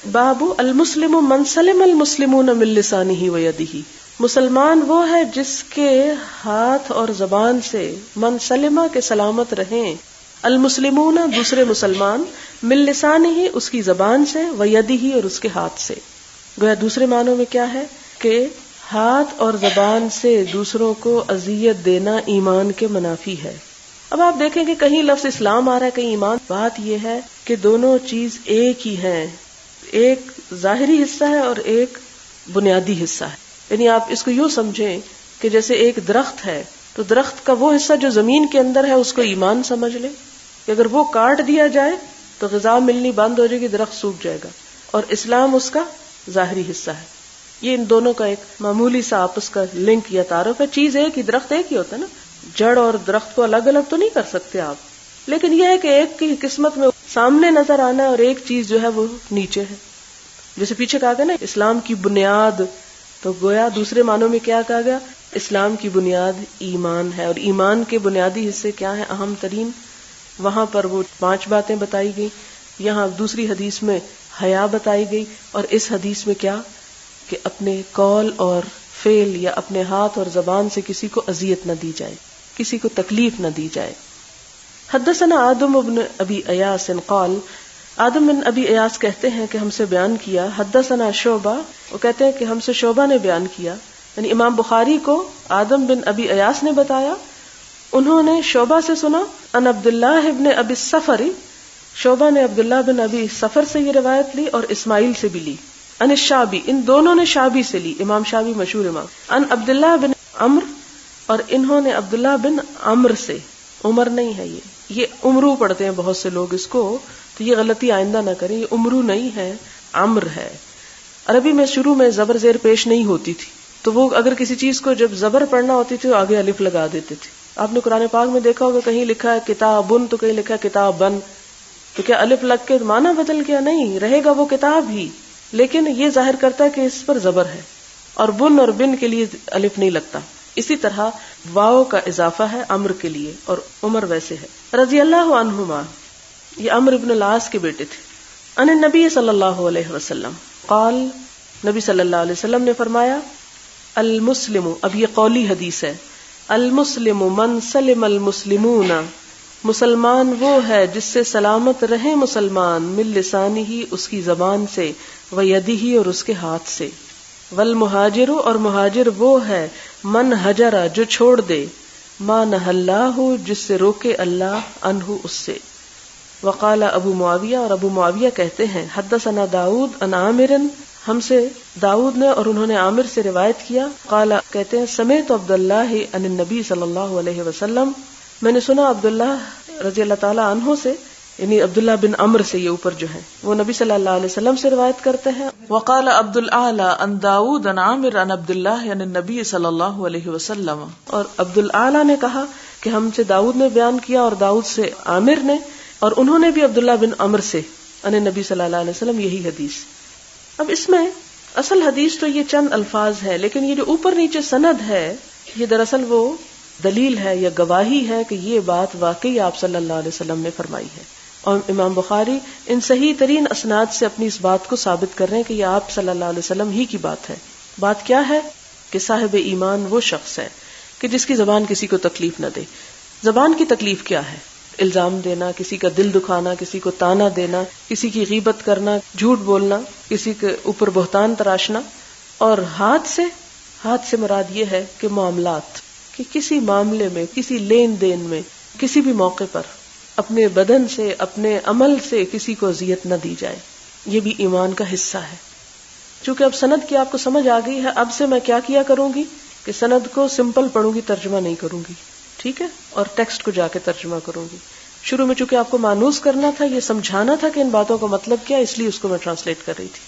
باب المسلم من سلم المسلمون من لسانه ویدہ، مسلمان وہ ہے جس کے ہاتھ اور زبان سے من سلمہ کے سلامت رہیں، المسلمون دوسرے مسلمان، من لسانہ اس کی زبان سے، ویدہ اور اس کے ہاتھ سے. گویا دوسرے معنوں میں کیا ہے کہ ہاتھ اور زبان سے دوسروں کو اذیت دینا ایمان کے منافی ہے. اب آپ دیکھیں کہ کہیں لفظ اسلام آ رہا ہے، کہیں ایمان. بات یہ ہے کہ دونوں چیز ایک ہی ہیں، ایک ظاہری حصہ ہے اور ایک بنیادی حصہ ہے. یعنی آپ اس کو یوں سمجھیں کہ جیسے ایک درخت ہے تو درخت کا وہ حصہ جو زمین کے اندر ہے اس کو ایمان سمجھ لیں، کہ اگر وہ کاٹ دیا جائے تو غذا ملنی بند ہو جائے گی، درخت سوکھ جائے گا، اور اسلام اس کا ظاہری حصہ ہے. یہ ان دونوں کا ایک معمولی سا آپس کا لنک یا تعارف ہے. چیز ایک ہی، درخت ایک ہی ہوتا ہے نا، جڑ اور درخت کو الگ الگ تو نہیں کر سکتے آپ، لیکن یہ ہے کہ ایک کی قسمت میں سامنے نظر آنا ہے اور ایک چیز جو ہے وہ نیچے ہے. جیسے پیچھے کہا گیا نا اسلام کی بنیاد، تو گویا دوسرے معنوں میں کیا کہا گیا؟ اسلام کی بنیاد ایمان ہے، اور ایمان کے بنیادی حصے کیا ہیں؟ اہم ترین. وہاں پر وہ 5 باتیں بتائی گئی، یہاں دوسری حدیث میں حیا بتائی گئی، اور اس حدیث میں کیا کہ اپنے قول اور فعل یا اپنے ہاتھ اور زبان سے کسی کو اذیت نہ دی جائے، کسی کو تکلیف نہ دی جائے. حدثنا آدم بن ابی ایاس قال، آدم بن ابی ایاس کہتے ہیں کہ ہم سے بیان کیا، حدثنا شعبہ، وہ کہتے ہیں کہ ہم سے شعبہ نے بیان کیا، یعنی امام بخاری کو آدم بن ابی ایاس نے بتایا، انہوں نے شعبہ سے سنا، ان عبداللہ ابن ابی الصفر، شعبہ نے عبداللہ بن ابی صفر سے یہ روایت لی اور اسماعیل سے بھی لی، ان الشعبی، ان دونوں نے شعبی سے لی، امام شعبی مشہور امام، ان عبداللہ بن عمرو، اور انہوں نے عبداللہ بن عمرو سے، عمر نہیں ہے یہ عمرو پڑھتے ہیں بہت سے لوگ اس کو، تو یہ غلطی آئندہ نہ کریں، یہ عمرو نہیں ہے، عمر ہے. عربی میں شروع میں زبر زیر پیش نہیں ہوتی تھی، تو وہ اگر کسی چیز کو جب زبر پڑھنا ہوتی تھی تو آگے الف لگا دیتے تھے. آپ نے قرآن پاک میں دیکھا ہوگا کہیں لکھا ہے کتابن تو کہیں لکھا ہے کتابن، تو کیا الف لگ کے معنی بدل گیا؟ نہیں، رہے گا وہ کتاب ہی، لیکن یہ ظاہر کرتا ہے کہ اس پر زبر ہے، اور بن اور بن کے لیے الف نہیں لگتا. اسی طرح واو کا اضافہ ہے امر کے لیے، اور عمر ویسے ہے. رضی اللہ عنہما، یہ عمرو بن العاص کے بیٹے تھے. ان النبی صلی اللہ علیہ وسلم قال، نبی صلی اللہ علیہ وسلم نے فرمایا، المسلم، اب یہ قولی حدیث ہے، المسلم من سلم المسلمون، مسلمان وہ ہے جس سے سلامت رہے مسلمان، من لسانہ اس کی زبان سے، ویدہ اور اس کے ہاتھ سے. والمہاجر، اور مہاجر وہ ہے، من ہجر جو چھوڑ دے، ما نہى اللہ جس سے روکے اللہ، عنہ اس سے. وقال ابو معاویہ، اور ابو معاویہ کہتے ہیں، حدثنا داؤد عن عامر، ہم سے داؤد نے اور انہوں نے عامر سے روایت کیا، قال کہتے ہیں، سمعت عبداللہ عن النبی صلی اللہ علیہ وسلم، میں نے سنا عبداللہ رضی اللہ تعالی عنہ سے، یعنی عبداللہ بن عمرو سے، یہ اوپر جو ہیں وہ نبی صلی اللہ علیہ وسلم سے روایت کرتے ہیں. وقال عبد الاعلی عن داؤد عن عامر عن عبداللہ عن النبی صلی اللہ علیہ وسلم، اور عبد الاعلی نے کہا کہ ہم سے داؤد نے بیان کیا اور داؤد سے عامر نے، اور انہوں نے بھی عبداللہ بن عمرو سے عن النبی صلی اللہ علیہ وسلم، یہی حدیث. اب اس میں اصل حدیث تو یہ چند الفاظ ہے، لیکن یہ جو اوپر نیچے سند ہے یہ دراصل وہ دلیل ہے یا گواہی ہے کہ یہ بات واقعی آپ صلی اللہ علیہ وسلم نے فرمائی ہے. اور امام بخاری ان صحیح ترین اسناد سے اپنی اس بات کو ثابت کر رہے ہیں کہ یہ آپ صلی اللہ علیہ وسلم ہی کی بات ہے. بات کیا ہے کہ صاحب ایمان وہ شخص ہے کہ جس کی زبان کسی کو تکلیف نہ دے. زبان کی تکلیف کیا ہے؟ الزام دینا، کسی کا دل دکھانا، کسی کو تانا دینا، کسی کی غیبت کرنا، جھوٹ بولنا، کسی کے اوپر بہتان تراشنا. اور ہاتھ سے مراد یہ ہے کہ معاملات، کہ کسی معاملے میں، کسی لین دین میں، کسی بھی موقع پر اپنے بدن سے، اپنے عمل سے کسی کو اذیت نہ دی جائے. یہ بھی ایمان کا حصہ ہے. چونکہ اب سند کی آپ کو سمجھ آ گئی ہے، اب سے میں کیا کیا کروں گی کہ سند کو سمپل پڑھوں گی، ترجمہ نہیں کروں گی، ٹھیک ہے، اور ٹیکسٹ کو جا کے ترجمہ کروں گی. شروع میں چونکہ آپ کو مانوس کرنا تھا، یہ سمجھانا تھا کہ ان باتوں کا مطلب کیا، اس لیے اس کو میں ٹرانسلیٹ کر رہی تھی.